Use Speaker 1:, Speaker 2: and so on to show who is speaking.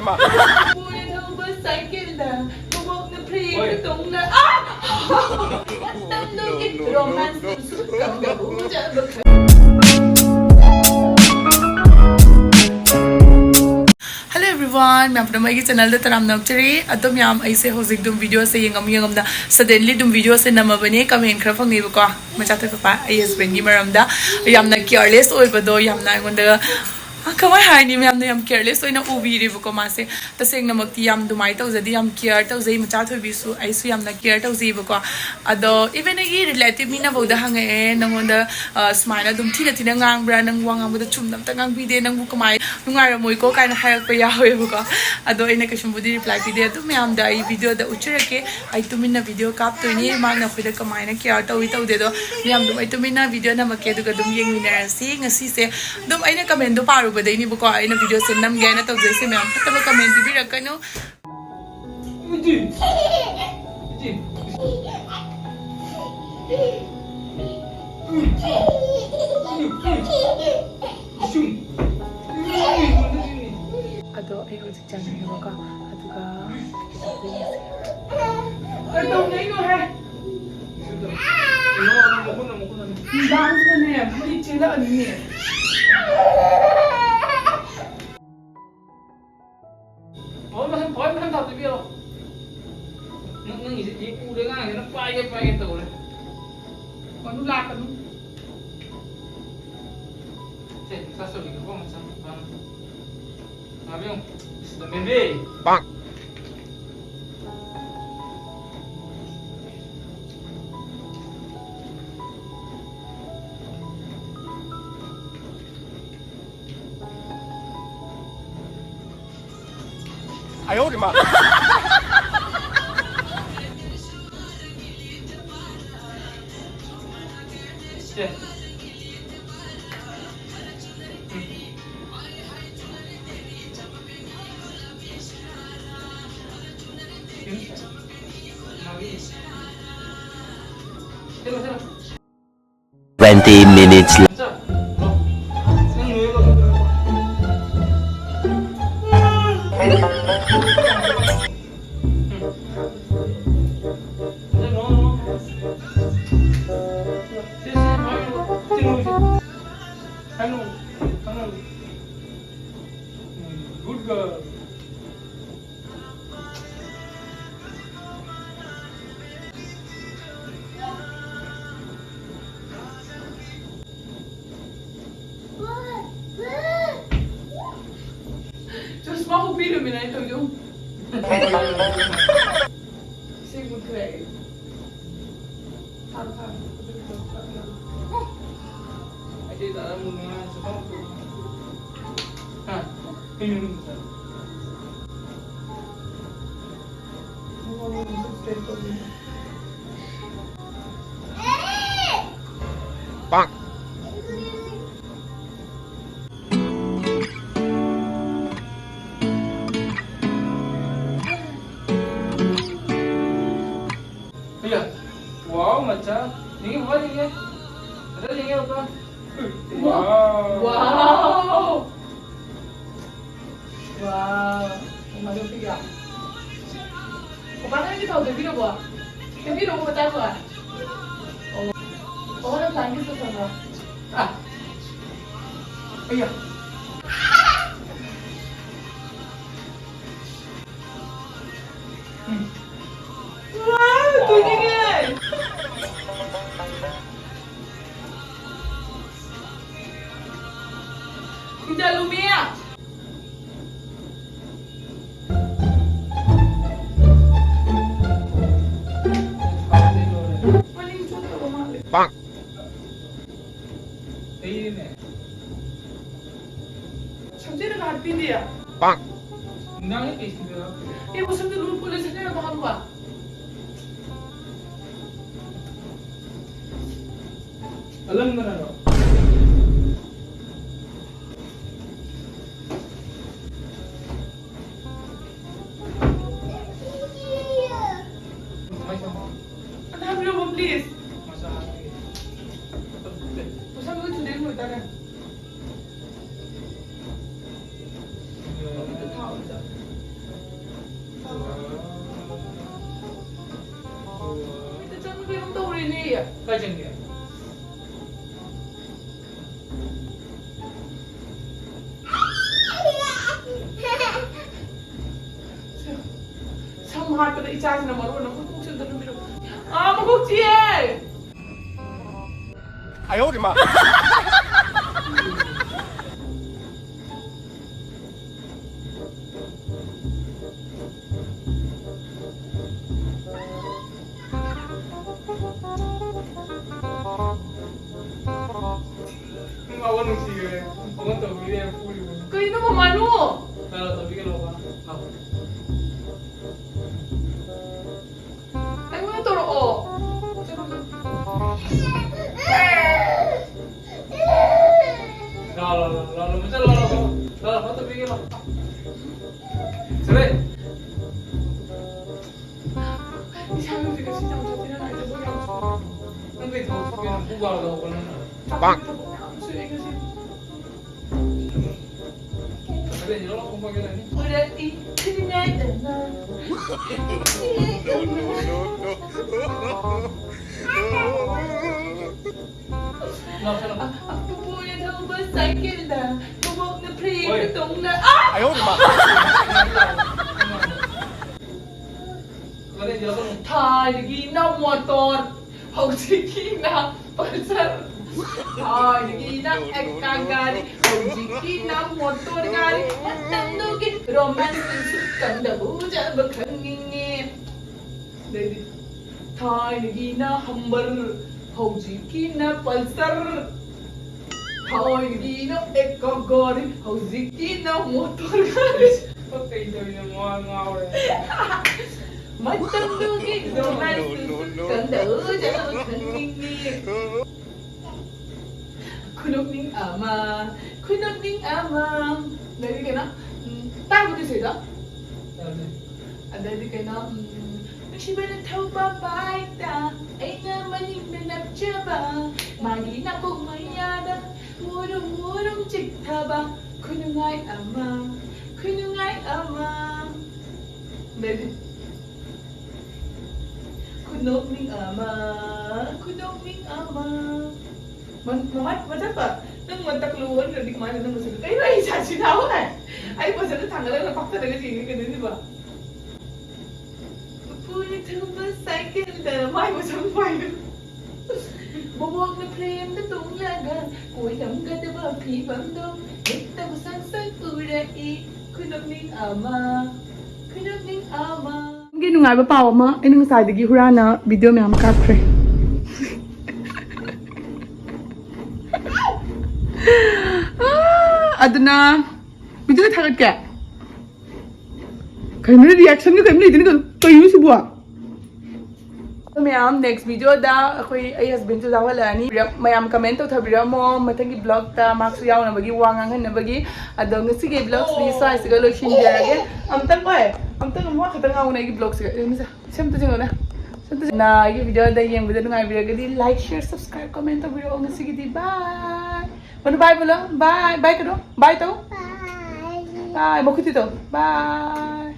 Speaker 1: 的妈！
Speaker 2: 我也他妈塞给了，我那 play 不懂了啊！当都给 romance 是刚刚我讲的。Hello everyone, मैं अपना मेरी चैनल द तराम नक्चरी अतम याम ऐसे होजिक दुम वीडियो से यंगम दा सडनली दुम वीडियो से नमबने कमेंट खरा फंगनेब को मचाते पापा आई हस्बैंड की मरमदा यामना केयरलेस ओइबदो यामना अंगोंदा कमाय हाइनी मैम याम केयरलेस ओइना उबिरेबको मासे तसेंगनमक्ति याम दुमाइ तौजदी याम केयर तौजै मचा थोबिसु आइसु यामना केयर तौजैबको अदो इवन एगी रिलेटिव मीना बौदा हंगे नंगोंदा स्माइना दुम थीना ngangbra nang wangangbuda chumnam ta ngangbide nangbu kamai nungairamoiko kaina harakpa yahoebako ado aina kashambudi reply pide adu myam da ai video da uchirake ai tumina video kap toini magna khoida kamaina care tawi tawde do myam dum ai tumina video na make du ga dum yengminarasi ngasi se dum aina comment do paru badai ni bako aina video se nam gaina tawjai se myam fataba comment bi rakano uji Ado ay hojik jangan baka aduga Ado nahi no hai dance करने हैं बड़ी चेला नहीं है बहुत मतलब था तो भी लो नंग ये पूरे का है ना पाए तो बोले कौन ला कर Sasa ulikuwa mchana. Avião. Bebê.
Speaker 1: Bang. Ai eu de má.
Speaker 3: Minutes later.
Speaker 2: Good girl. Just small video me na ito yung. Sige mo kaya. Tama. Ay di ta mo na sa pangko. Ha. Ayun mo sa.
Speaker 1: Bang.
Speaker 2: Wow, macam ini apa ini? Ada ini apa? Wow. Wow. Wow. Macam tiga. Kemana ini kau video buat? Video buat apa? Oh, orang lagi tu sama. Ah. Iya. Wow, tu ni kan? Tidak lumia.
Speaker 1: Bang.
Speaker 2: Ini. Sampai nak hati dia.
Speaker 1: Bang.
Speaker 2: Nangis dia. Ia pasal tu dulu polis ni nak makan apa? Alam na no. Anak mo please. Pasal mo today mo tara. Kaya yenghngee. Sang hat pa na isa na maroon ako kung saan doon biro. Magugtiye!
Speaker 1: 哎呦我的妈！
Speaker 3: Ako nung sige. Ako to, bili ang puli mo.
Speaker 2: Kayo na mamano!
Speaker 3: Pero to, bigyan ako ka. Ako.
Speaker 2: Ay mo yung turo ko.
Speaker 3: Lalo, macam lalo. Lalo, ako to, bigyan ako. Sige.
Speaker 2: Sabi ko kasi sa mga tinanay na boy ako.
Speaker 3: Nang ito, bugal daw ko na.
Speaker 1: Bang!
Speaker 3: Sige, nyo lang kung pagkala niyo.
Speaker 2: Udah itinay na.
Speaker 3: Nakasala.
Speaker 2: Ako po yan ang cycle na. Bubok na play
Speaker 3: Oy.
Speaker 2: itong na.
Speaker 1: 哎呦我的妈！
Speaker 3: Kaya hindi ako nung.
Speaker 2: Tagi na motor. Hausiki na pasar. Tagi na ekagari. Hausiki na motor gari. Matandugin. Romance ng sukang na buja bakangingin. Dedi. Tagi na hambar. Hausiki na pasar. Tagi na ekagari. Hausiki na motor gari.
Speaker 3: Okay, sabi niya mga away.
Speaker 2: Matandugin. Romance ng sukang na buja bakangingin. Kunog ning ama, kunog ning ama. Dali ka na? Tayo mo sila?
Speaker 3: Sabi.
Speaker 2: Dali ka na? Mashiba na tao babaita, ay naman yung nanapjaba. Magi na kong mayada, murong-murong chigtaba. Kunungay ama, kunungay ama. Dali. Kunog ning ama, kunog ning ama. Macam apa? Nang mentakluan dari kemana nang masuk. Kayak lagi caci tahu kan? Ayo pasal tanggalan fakta dengan sini kan ini bah. Punya tempat cycle dalam mai macam mai. Bobok na flame na tunglagan. Kuy dam gada ba pi bandong. Ita busan sa urai. Kunog ning ama. Kunog ning ama. Gino nga ba pa ma? Inang sa digi hurana video may am kapre. Adna video na thagad ka kayo na reaction nyo kayo na itin kayo si buwa mayam next video da ako ay husband to da wala ni mayam comment to thabira mo matagi vlog ta maksu yaw na bagi wangangan na bagi adong sige vlog ni sa sigalo shinjage amtan ko amtan mo khatang ako na vlog siga misa semto jingo na na ये video दा ये video नुंगाई video के like share subscribe comment तो video होंगे सिगी दी bye बोलो bye बोलो bye bye करो bye तो बाय बाय मुखती तो बाय